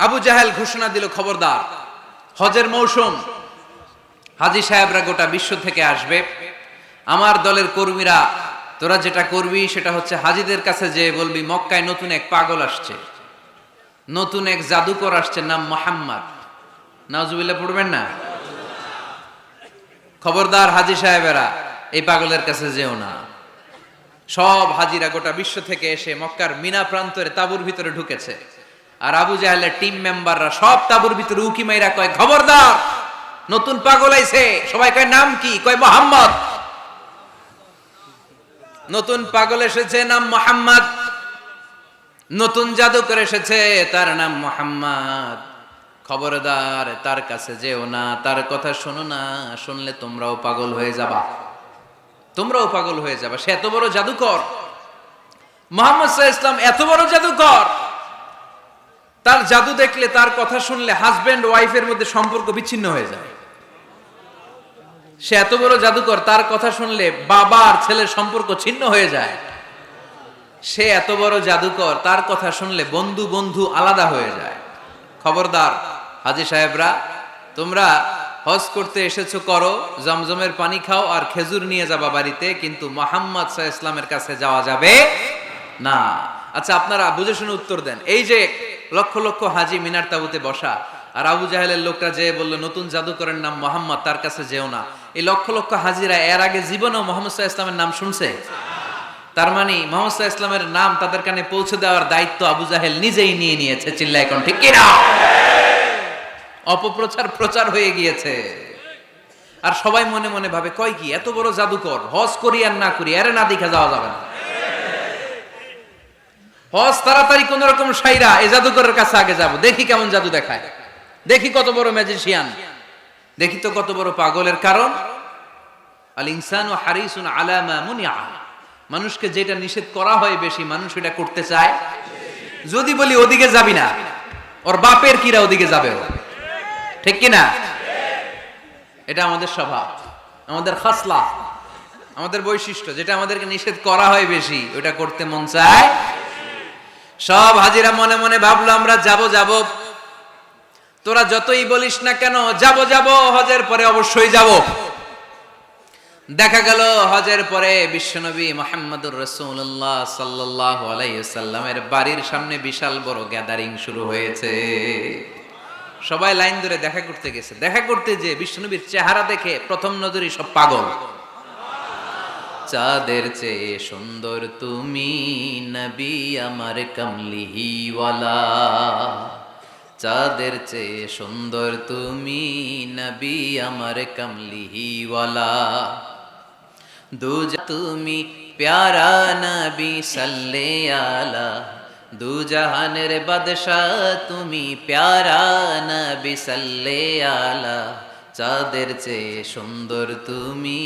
আবু জাহেল ঘোষণা দিল, খবরদার, হজের মৌসুম, হাজী সাহেবরা গোটা বিশ্ব থেকে আসবে, আমার দলের কর্মীরা তোরা যেটা করবি সেটা হচ্ছে হাজীদের কাছে যে বলবি মক্কায় নতুন এক পাগল আসছে, নতুন এক জাদুকর আসছে, নাম মোহাম্মদ। নাউজুবিল্লাহ পড়বেন না? খবরদার হাজী সাহেবেরা, এই পাগলের কাছে যেও না। সব হাজিরা গোটা বিশ্ব থেকে এসে মক্কার মিনা প্রান্তরে তাঁবুর ভিতরে ঢুকেছে। আর আবু জাহেলের টিম মেম্বাররা সব তাঁবুর ভিতরে উকি মাইরা কয়, খবরদার, নতুন পাগল আইছে। সবাই কয়, নাম কি? কয়, মোহাম্মদ। নতুন পাগল এসেছে, নাম মোহাম্মদ। নতুন জাদুকর এসেছে, তার নাম মোহাম্মদ। খবরদার, তার কাছে যেও না, তার কথা শোনো না, শুনলে তোমরাও পাগল হয়ে যাবা, তোমরাও পাগল হয়ে যাবা। সে এত বড় জাদুকর, মুহাম্মদ সাল্লাল্লাহু আলাইহি ওয়াসাল্লাম এত বড় জাদুকর, তার জাদু দেখলে, তার কথা শুনলে হাজবেন্ড ওয়াইফের মধ্যে সম্পর্ক বিচ্ছিন্ন হয়ে যায়। সে এত বড় জাদুকর, তার কথা শুনলে বাবা আর ছেলের সম্পর্ক ছিন্ন হয়ে যায়। সে এত বড় জাদুকর, তার কথা শুনলে বন্ধু বন্ধু আলাদা হয়ে যায়। খবরদার হাজী সাহেবরা, তোমরা হজ করতে এসেছো, করো, জমজমের পানি খাও আর খেজুর নিয়ে যাবা বাড়িতে, কিন্তু মুহাম্মদ সাল্লাল্লাহু আলাইহি ওয়াসাল্লামের কাছে যাওয়া যাবে না। আচ্ছা, আপনারা বুঝে শুনে উত্তর দেন। এই যে লক্ষ লক্ষ হাজী মিনার তাঁবুতে বসা, আর আবু জাহেলের লোকটা যে বললো নতুন জাদুকরের নাম মোহাম্মদ, তার কাছে যেও না, এই লক্ষ লক্ষ হাজীরা এর আগে জীবনেও মুহাম্মদ সাল্লাল্লাহু আলাইহি ওয়াসাল্লামের নাম শুনছে? তার মানে মুহাম্মদ সাল্লাল্লাহু আলাইহি ওয়াসাল্লামের নাম তাদের কানে পৌঁছে দেওয়ার দায়িত্ব আবু জাহেল নিজেই নিয়ে নিয়েছে। চিল্লায় কোন ঠিক কিনা? অপপ্রচার প্রচার হয়ে গিয়েছে। আর সবাই মনে মনে ভাবে, কয় কি, এত বড় জাদুকর, হজ করি আর না করি, আরে না দেখে যাওয়া যাবে না। হজ তাড়াতাড়ি কোন রকম সাইরা এই জাদুকরের কাছে আগে যাব, দেখি কেমন জাদু দেখায়, দেখি কত বড় ম্যাজিশিয়ান, দেখি তো কত বড় পাগলের। কারণ আল ইনসানু হারিসুন আলা মা মুনিআ, মানুষকে যেটা নিষেধ করা হয় বেশি, মানুষ এটা করতে চায়। যদি বলি ওদিকে যাবি না, ওর বাপের কিরা ওদিকে যাবে, ঠিক কিনা? এটা আমাদের স্বভাব, আমাদের খাসলা, আমাদের বৈশিষ্ট্য। যেটা আমাদেরকে নিষেধ করা হয় বেশি, ওটা করতে মন চায়। সব হাজিরা মনে মনে ভাবলো, আমরা যাব যাব, তোরা যতই বলিস না কেন, যাব যাব, হজের পরে অবশ্যই যাব। দেখা গেল হজের পরে বিশ্বনবী মুহাম্মদুর রাসূলুল্লাহ সাল্লাল্লাহু আলাইহি ওয়াসাল্লামের বাড়ির সামনে বিশাল বড় গ্যাদারিং শুরু হয়েছে। সবাই লাইন ধরে দেখা করতে গেছে। দেখা করতে যে বিশ্বনবীর চেহারা দেখে প্রথম নজরেই সব পাগল। চাঁদের চেয়ে সুন্দর তুমি নবী আমার কামলিওয়ালা, চাঁদের চেয়ে সুন্দর তুমি নবী আমার কামলিওয়ালা, দুজা তুমি প্যারা নবী সাল্লে আলা, দু জাহানের বাদশাহ তুমি প্যারা নবী সাল্লে আলা, চাঁদের চেয়ে সুন্দর তুমি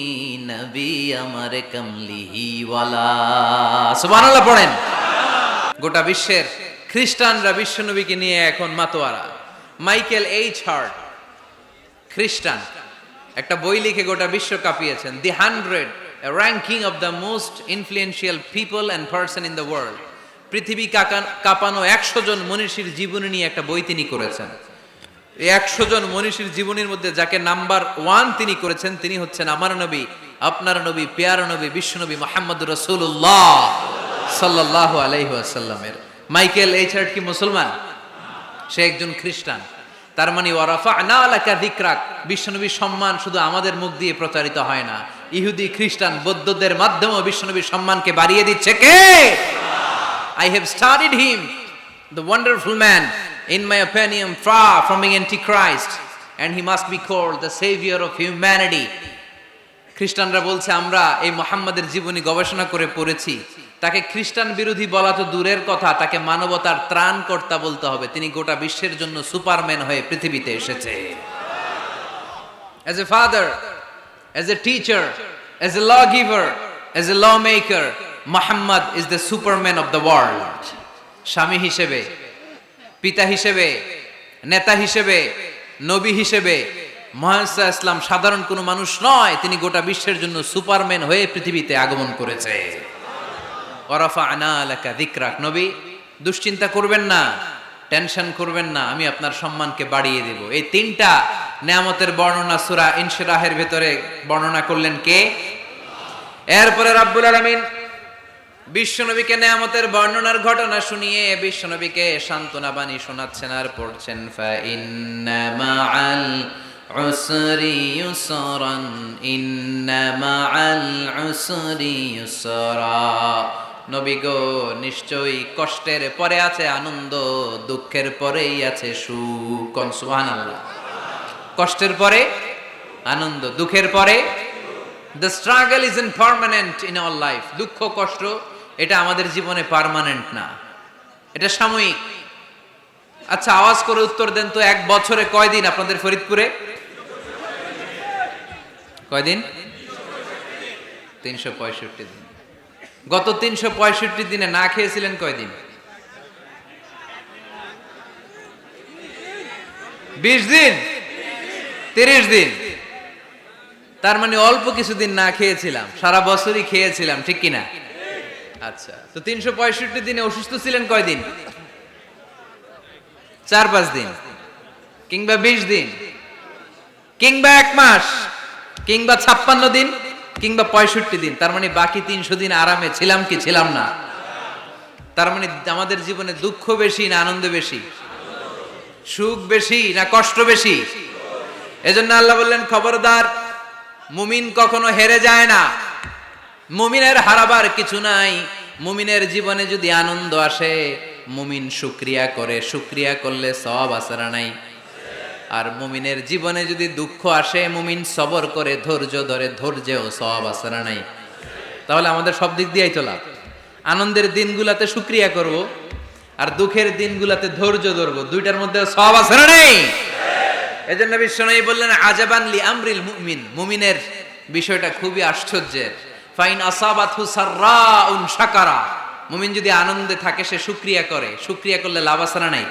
নবী আমার কামলিওয়ালা। সুবহানাল্লাহ পড়েন। গোটা বিশ্বের খ্রিস্টানরা বিশ্বনবীকে নিয়ে এখন মাতোয়ারা। মাইকেল এইচ হার্ট, খ্রিস্টান, একটা বই লিখে গোটা বিশ্ব কাঁপিয়েছেন, দি 100, a ranking of the most influential people and person in the world। পৃথিবী কাঁপানো 100 জন মনীষীর জীবনী নিয়ে একটা বই তিনি করেছেন। এই 100 জন মনীষীর জীবনীর মধ্যে যাকে নাম্বার 1 তিনি করেছেন, তিনি হচ্ছেন আমার নবী, আপনার নবী, প্যারা নবী, বিশ্বনবী মুহাম্মদুর রাসূলুল্লাহ সাল্লাল্লাহু আলাইহি ওয়াসাল্লামের। মাইকেল এইচ হার্ট কি মুসলমান? সে একজন খ্রিস্টান। তার মানে ওয়ারাফা'না লাকা যিকরাক, বিশ্বনবীর সম্মান শুধু আমাদের মুখ দিয়ে প্রচারিত হয় না, ইহুদি, খ্রিস্টান, বৌদ্ধদের মাধ্যমেও বিশ্বনবীর সম্মানকে বাড়িয়ে দিচ্ছে কে? I have studied him, the wonderful man, in my opinion, far from being antichrist, and he must be called the savior of humanity. খ্রিস্টানরা বলছে, আমরা এই মুহাম্মাদের জীবনী গবেষণা করে পড়েছি, তাকে খ্রিস্টান বিরোধী বলা তো দূরের কথা, তাকে মানবতার ত্রাণকর্তা বলতে হবে। তিনি গোটা বিশ্বের জন্য সুপারম্যান হয়ে পৃথিবীতে এসেছে। As a father, as a teacher, as a lawgiver, as a lawmaker, Muhammad is the superman of the world. স্বামী হিসেবে, পিতা হিসেবে, নেতা হিসেবে, নবী হিসেবে মুহাম্মদ সাল্লাল্লাহু আলাইহি ওয়াসাল্লাম সাধারণ কোনো মানুষ নয়, তিনি গোটা বিশ্বের জন্য সুপারম্যান হয়ে পৃথিবীতে আগমন করেছে। ওয়ারাফা'না লাকা যিকরাক, নবী দুশ্চিন্তা করবেন না, টেনশন করবেন না, আমি আপনার সম্মানকে বাড়িয়ে দেব। এই তিনটা নেয়ামতের বর্ণনা সূরা ইনশিরাহের ভেতরে বর্ণনা করলেন কে? এরপরে রাব্বুল আলামিন বিশ্বনবীকে নেয়ামতের বর্ণনার ঘটনা শুনিয়ে বিশ্বনবীকে সান্ত্বনা বাণী শোনাচ্ছেন আর পড়ছেন, ফা ইন্না মাআল উসরি ইউসরান, ইন্না মাআল উসরি ইউসরা। নবী গো, নিশ্চয়ই কষ্টের পরে আছে আনন্দ, দুঃখের পরেই আছে সুখ। সুবহানাল্লাহ। কষ্টের পরে আনন্দ, দুঃখের পরে। The struggle is impermanent in our life. দুঃখ কষ্ট এটা আমাদের জীবনে পার্মানেন্ট না, এটা সাময়িক। আচ্ছা, আওয়াজ করে উত্তর দেন তো, এক বছরে কয়দিন আপনাদের ফরিদপুরে? কয়দিন? 365 দিন। গত 365 দিনে না খেয়েছিলেন কয়দিন? 20 দিন, 30 দিন। তার মানে অল্প কিছুদিন না খেয়েছিলাম, সারা বছরই খেয়েছিলাম, ঠিক কিনা? আচ্ছা, তো 365 দিনে অসুস্থ ছিলেন কয়দিন? 4-5 দিন, কিংবা 20 দিন, কিংবা 1 মাস, কিংবা 56 দিন, কিংবা 65 দিন। তার মানে বাকি 300 দিন আরামে ছিলাম কি ছিলাম না? তার মানে আমাদের জীবনে দুঃখ বেশি না আনন্দ বেশি? সুখ বেশি না কষ্ট বেশি? এজন্য আল্লাহ বললেন, খবরদার, মুমিন কখনো হেরে যায় না, মুমিনের হারাবার কিছু নাই। মুমিনের জীবনে যদি আনন্দ আসে, মুমিন শুকরিয়া করে, শুকরিয়া করলে সওয়াব আছে না নাই? আর মুমিনের জীবনে যদি দুঃখ আসে, মুমিন সবর করে, ধৈর্য ধরে, ধৈর্যেও সওয়াব আছে না নাই? তাহলে আমাদের সব দিক দিয়েই তো লাভ। আনন্দের দিনগুলাতে শুকরিয়া করব, আর দুঃখের দিনগুলাতে ধৈর্য ধরবো, দুইটার মধ্যে সওয়াব আছে না নাই? এজন্য বিশ্বনবী বললেন, আজাবান লি আমরিল মুমিন, মুমিনের বিষয়টা খুবই আশ্চর্যের। ফাইন আসাবাতহু সাররাউন শাকারা, মুমিন যদি আনন্দে থাকে সে শুকরিয়া করে, শুকরিয়া করলে লাভ আছে না নাই?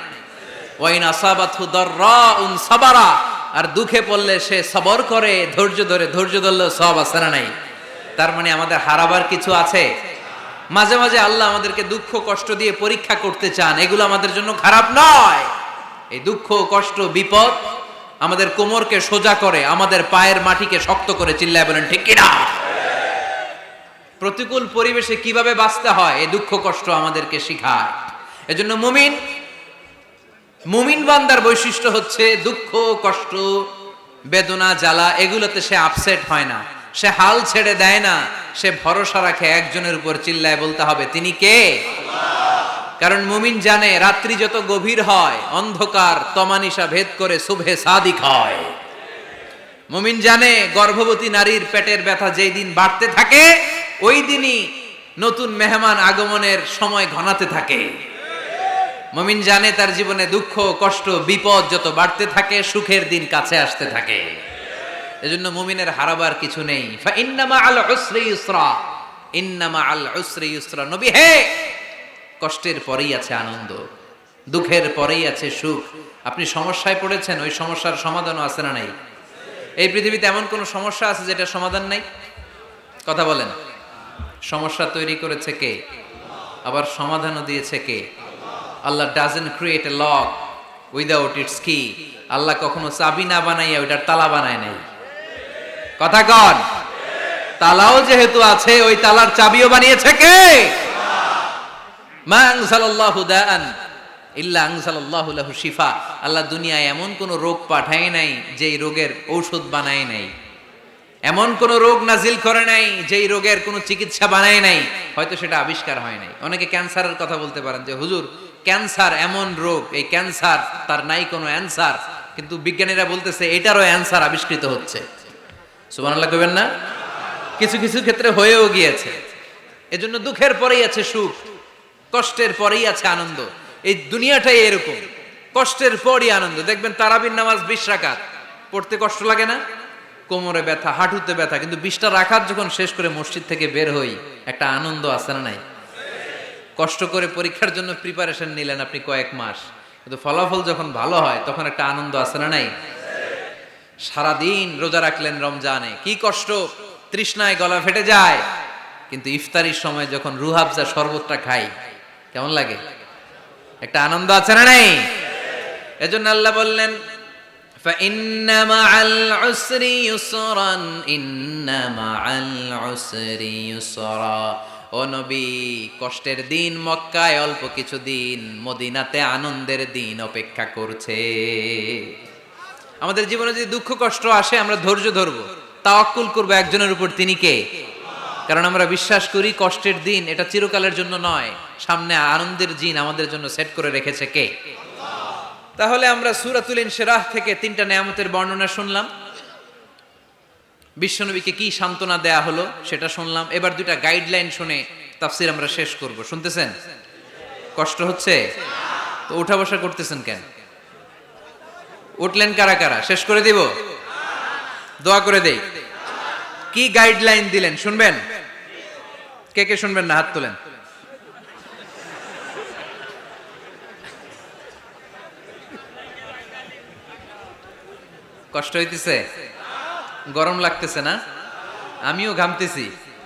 ওয়াইন আসাবাতহু দাররাউন সাবারা, আর দুঃখে পড়লে সে সবর করে, ধৈর্য ধরে, ধৈর্য ধরলে সব আছে না নাই? তার মানে আমাদের হারাবার কিছু আছে? মাঝে মাঝে আল্লাহ আমাদেরকে দুঃখ কষ্ট দিয়ে পরীক্ষা করতে চান, এগুলো আমাদের জন্য খারাপ নয়। এই দুঃখ কষ্ট বিপদ আমাদের কোমরকে সোজা করে, আমাদের পায়ের মাটিকে শক্ত করে, চিল্লায় বলেন ঠিক কিনা? প্রতিকূল পরিবেশে কিভাবে বাঁচতে হয় এই দুঃখ কষ্ট আমাদেরকে শিখায়। এজন্য মুমিন বান্দার বৈশিষ্ট্য হচ্ছে দুঃখ কষ্ট বেদনা জ্বালা এগুলোতে সে আপসেট হয় না, সে হাল ছেড়ে দেয় না, সে ভরসা রাখে একজনের উপর, চিল্লায় বলতে হবে তিনি কে? কারণ মুমিন জানে রাত্রি যত গভীর হয়, অন্ধকার তমানিসা ভেদ করে সুবহে সাদিক হয়। মুমিন জানে গর্ভবতী নারীর পেটের ব্যথা যেই দিন বাড়তে থাকে, ওই দিনই নতুন মেহমান আগমনের সময় ঘনাতে থাকে। মুমিন জানে তার জীবনে দুঃখ কষ্ট বিপদ যত বাড়তে থাকে, সুখের দিন কাছে আসতে থাকে। এজন্য মুমিনের হারাবার কিছু নেই। ফা ইন্না মাআল উসরি ইউসরা, ইন্না মাআল উসরি ইউসরা। নবী হে, কষ্টের পরেই আছে আনন্দ, দুঃখের পরেই আছে সুখ। আপনি সমস্যায় পড়েছেন, ওই সমস্যার সমাধানও আছে না নাই? এই পৃথিবীতে এমন কোন সমস্যা আছে যেটা সমাধান নাই? কথা বলেন। সমস্যা তৈরি করেছে কে? আবার সমাধানও দিয়েছে কে? Allah doesn't create a lock without its key. Allah কখনো চাবি না বানাইয়া ওইটার তালা বানায় নাই। কথা কন। তালাও যেহেতু আছে, ওই তালার চাবিও বানিয়েছে কে? মা আনজালাল্লাহু দাআন ইল্লা আনজালাল্লাহু লাহু শিফা। আল্লাহ দুনিয়ায় এমন কোন রোগ পাঠায় নাই যেই রোগের ঔষধ বানায় নাই, এমন কোন রোগ নাজিল করে নাই যেই রোগের কোনো চিকিৎসা বানায় নাই, হয়তো সেটা আবিষ্কার হয় নাই। অনেকে ক্যান্সারের কথা বলতে পারেন যে হুজুর ক্যান্সার এমন রোগ, এই ক্যান্সার তার নাই কোনো অ্যানসার, কিন্তু বিজ্ঞানীরা বলতেছে এটারও অ্যানসার আবিষ্কৃত হচ্ছে। সুবহানাল্লাহ কইবেন না? কিছু কিছু ক্ষেত্রে হয়েও গিয়েছে। এজন্য দুঃখের পরেই আছে সুখ, কষ্টের পরেই আছে আনন্দ। এই দুনিয়াটাই এরকম, কষ্টের পরই আনন্দ। দেখবেন তারাবির নামাজ 20 রাকাত পড়তে কষ্ট লাগে না? কোমরে ব্যথা, হাঁটুতে ব্যথা, কিন্তু 20টা রাকাত যখন শেষ করে মসজিদ থেকে বের হই, একটা আনন্দ আছে না নাই? কষ্ট করে পরীক্ষার জন্য প্রিপারেশন নিলেন আপনি কয়েক মাস, কিন্তু ফলাফল যখন ভালো হয় তখন একটা আনন্দ আছে না নাই? সারাদিন রোজা রাখলেন রমজানে, কি কষ্ট, তৃষ্ণায় গলা ফেটে যায়, কিন্তু ইফতারির সময় যখন রুহ আফজা শরবতটা খাই কেমন লাগে? একটা আনন্দ আছে না নাই? এজন্য আল্লাহ বললেন فإن مع العسر يسرا إن مع العسر يسرا। ও নবী, কষ্টের দিন মক্কায় অল্প কিছু দিন, মদিনাতে আনন্দের দিন অপেক্ষা করছে। আমাদের জীবনে যদি দুঃখ কষ্ট আসে আমরা ধৈর্য ধরবো, তাওয়াক্কুল করবো একজনের উপর, তিনি কে? কারণ আমরা বিশ্বাস করি কষ্টের দিন এটা চিরকালের জন্য নয়, সামনে আনন্দের দিন আমাদের জন্য সেট করে রেখেছে কে? তাহলে আমরা সূরাতুল ইনশিরাহ থেকে 3টা নিয়ামতের বর্ণনা শুনলাম, বিশ্বনবীকে কি সান্ত্বনা দেয়া হলো সেটা শুনলাম। এবার 2টা গাইডলাইন শুনে তাফসীর আমরা শেষ করব। শুনতেছেন? কষ্ট হচ্ছে তো উঠা বসা করতেছেন কেন? উঠলেন কারা কারা? শেষ করে দিব? দোয়া করে দেই। কি গাইডলাইন দিলেন শুনবেন? কে কে শুনবেন না হাত তোলেন। কষ্ট হইতেছে? গরম লাগতেছে না? আমিও ঘামতেছি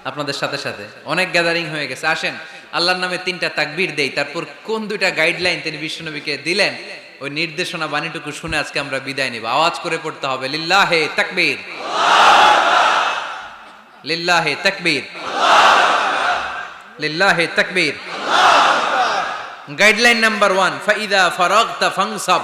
আপনাদের সাথে সাথে। অনেক গ্যাদারিং হয়ে গেছে। আসেন আল্লাহর নামে 3টা তাকবীর দেই, তারপর কোন 2টা গাইডলাইন তিনি বিশ্বনবীকে দিলেন ওই নির্দেশনা বাণীটুকু শুনে আজকে আমরা বিদায় নেব। আওয়াজ করে পড়তে হবে লিল্লাহে তাকবীর, লিল্লাহে তাকবীর, লিল্লাহে তাকবীর। গাইডলাইন নাম্বার 1, ফাইদা ফারাগতা ফানসাব।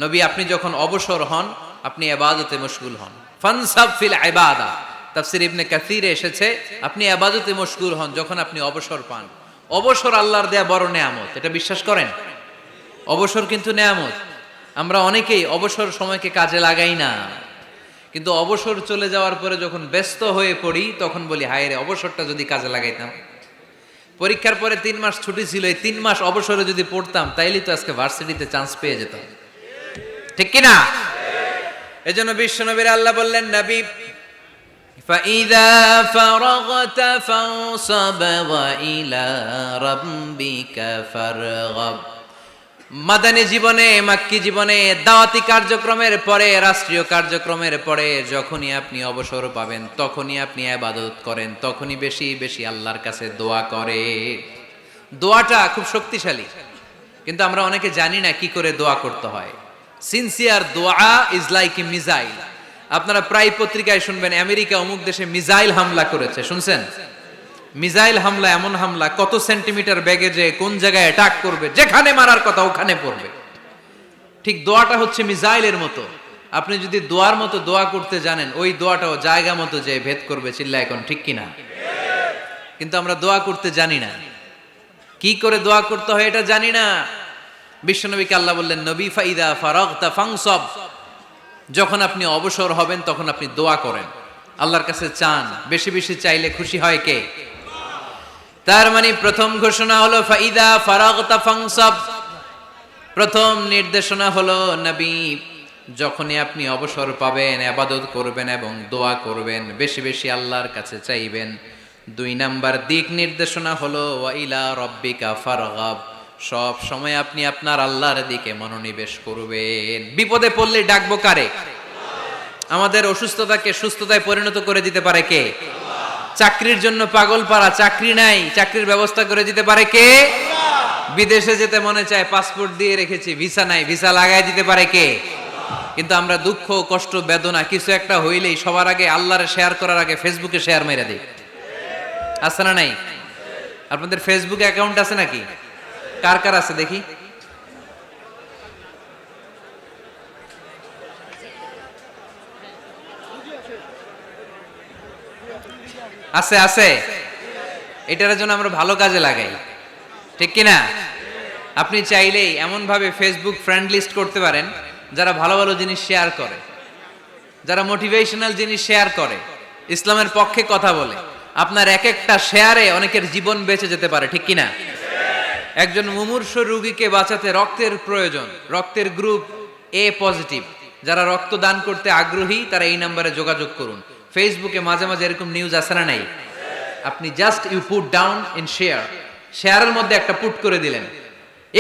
নবী আপনি যখন অবসর হন আপনি ইবাদতে মশগুল হন। ফানসাব ফিল ইবাদা, তাফসীর ইবনে কাসিরে এসেছে আপনি ইবাদতে মশগুল হন যখন আপনি অবসর পান। অবসর আল্লাহর দেয়া বড় নেয়ামত, এটা বিশ্বাস করেন? অবসর কিন্তু নেয়ামত। আমরা অনেকেই অবসর সময়কে কাজে লাগাই না, কিন্তু অবসর চলে যাওয়ার পরে যখন ব্যস্ত হয়ে পড়ি তখন বলি হায় রে, অবসরটা যদি কাজে লাগাইতাম। পরীক্ষার পরে 3 মাস ছুটি ছিল, এই 3 মাস অবসরে যদি পড়তাম তাইলে তো আজকে ভার্সিটিতে চান্স পেয়ে যেতাম, ঠিক কি না? এজন্য বিশ্বনবীর আল্লাহ বললেন নবী ফাইদা ফারাগতা ফানসাব ওয়া ইলা রাব্বিকা ফারগাব। মাদানী জীবনে, মাক্কি জীবনে, দাওয়াতি কার্যক্রমের পরে, রাষ্ট্রীয় কার্যক্রমের পরে যখনই আপনি অবসর পাবেন তখনই আপনি ইবাদত করেন, তখনই বেশি বেশি আল্লাহর কাছে দোয়া করে। দোয়াটা খুব শক্তিশালী, কিন্তু আমরা অনেকে জানি না কি করে দোয়া করতে হয়। সিনসিয়ার দোয়া ইজ লাইক এ মিসাইল। আপনারা প্রায় পত্রিকায় শুনবেন আমেরিকা অমুক দেশে মিসাইল হামলা করেছে, শুনছেন? মিসাইল হামলা এমন হামলা, কত সেন্টিমিটার বেগে যে কোন জায়গায় অ্যাটাক করবে, যেখানে মারার কথা ওখানে পড়বে। ঠিক দোয়াটা হচ্ছে মিসাইলের মতো। আপনি যদি দোয়ার মতো দোয়া করতে জানেন, ওই দোয়াটাও জায়গা মতো যে ভেদ করবে। চিল্লা এখন ঠিক কিনা? কিন্তু আমরা দোয়া করতে জানি না, কি করে দোয়া করতে হয় এটা জানি না। বিশ্বনবীকে আল্লাহ বললেন নবী ফাইদা ফারাগতা ফানসাব, যখন আপনি অবসর হবেন তখন আপনি দোয়া করেন, আল্লাহর কাছে চান। বেশি বেশি চাইলে খুশি হয় কে? তার মানে প্রথম ঘোষণা হলো ফাইদা ফারাগতা ফানসাব। প্রথম নির্দেশনা হলো নবী যখনই আপনি অবসর পাবেন ইবাদত করবেন এবং দোয়া করবেন, বেশি বেশি আল্লাহর কাছে চাইবেন। 2 নাম্বার দিক নির্দেশনা হলো ওয়া ইলা রাব্বিকা ফারগাব, সব সময় আপনি আপনার আল্লাহর দিকে মনোনিবেশ করবেন। বিপদে পড়লে ডাকবো কারে? আমাদের অসুস্থতাকে সুস্থতায় পরিণত করে দিতে পারে কে? চাকরির জন্য পাগল পারা, চাকরি নাই, চাকরির ব্যবস্থা করে দিতে পারে কে? বিদেশে যেতে মনে চায়, পাসপোর্ট দিয়ে রেখেছি, ভিসা নাই, ভিসা লাগাই দিতে পারে কে? কিন্তু আমরা দুঃখ কষ্ট বেদনা কিছু একটা হইলেই সবার আগে আল্লাহরে শেয়ার করার আগে ফেসবুকে শেয়ার মেরে দিই। আছে না নাই? আপনাদের ফেসবুক অ্যাকাউন্ট আছে নাকি? কার কার আছে দেখি? আছে আছে। এটার জন্য আমরা ভালো কাজে লাগাই, ঠিক কিনা? আপনি চাইলেই এমন ভাবে ফেসবুক ফ্রেন্ড লিস্ট করতে পারেন যারা ভালো ভালো জিনিস শেয়ার করে, যারা মোটিভেশনাল জিনিস শেয়ার করে, ইসলামের পক্ষে কথা বলে। আপনার এক একটা শেয়ারে অনেকের জীবন বেঁচে যেতে পারে, ঠিক কিনা? একজন মুমূর্ষ রোগীকে বাঁচাতে রক্তের প্রয়োজন, রক্তের গ্রুপ এ পজিটিভ, যারা রক্ত দান করতে আগ্রহী তারা এই নম্বরে যোগাযোগ করুন। ফেসবুকে মাঝে মাঝে এরকম নিউজ আসে না নাই? আপনি just you put down in share, শেয়ারের মধ্যে একটা পুট করে দিলেন,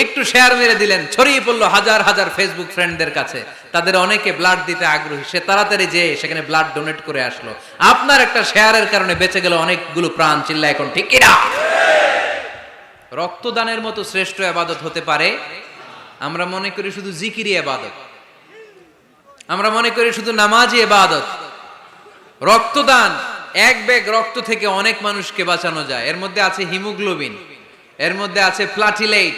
একটু শেয়ার মেরে দিলেন, ছড়িয়ে পড়লো হাজার হাজার ফেসবুক ফ্রেন্ডদের কাছে। তাদের অনেকে ব্লাড দিতে আগ্রহী, সে তাড়াতাড়ি যেয়ে সেখানে ব্লাড ডোনেট করে আসলো। আপনার একটা শেয়ারের কারণে বেঁচে গেল অনেকগুলো প্রাণ। চিল্লা এখন ঠিক কিনা? রক্তদানের মতো শ্রেষ্ঠ ইবাদত হতে পারে? আমরা মনে করি শুধু জিকিরই ইবাদত, আমরা মনে করি শুধু নামাজই ইবাদত। রক্তদান, এক ব্যাগ রক্ত থেকে অনেক মানুষকে বাঁচানো যায়। এর মধ্যে আছে হিমোগ্লোবিন, এর মধ্যে আছে প্লাটিলেট,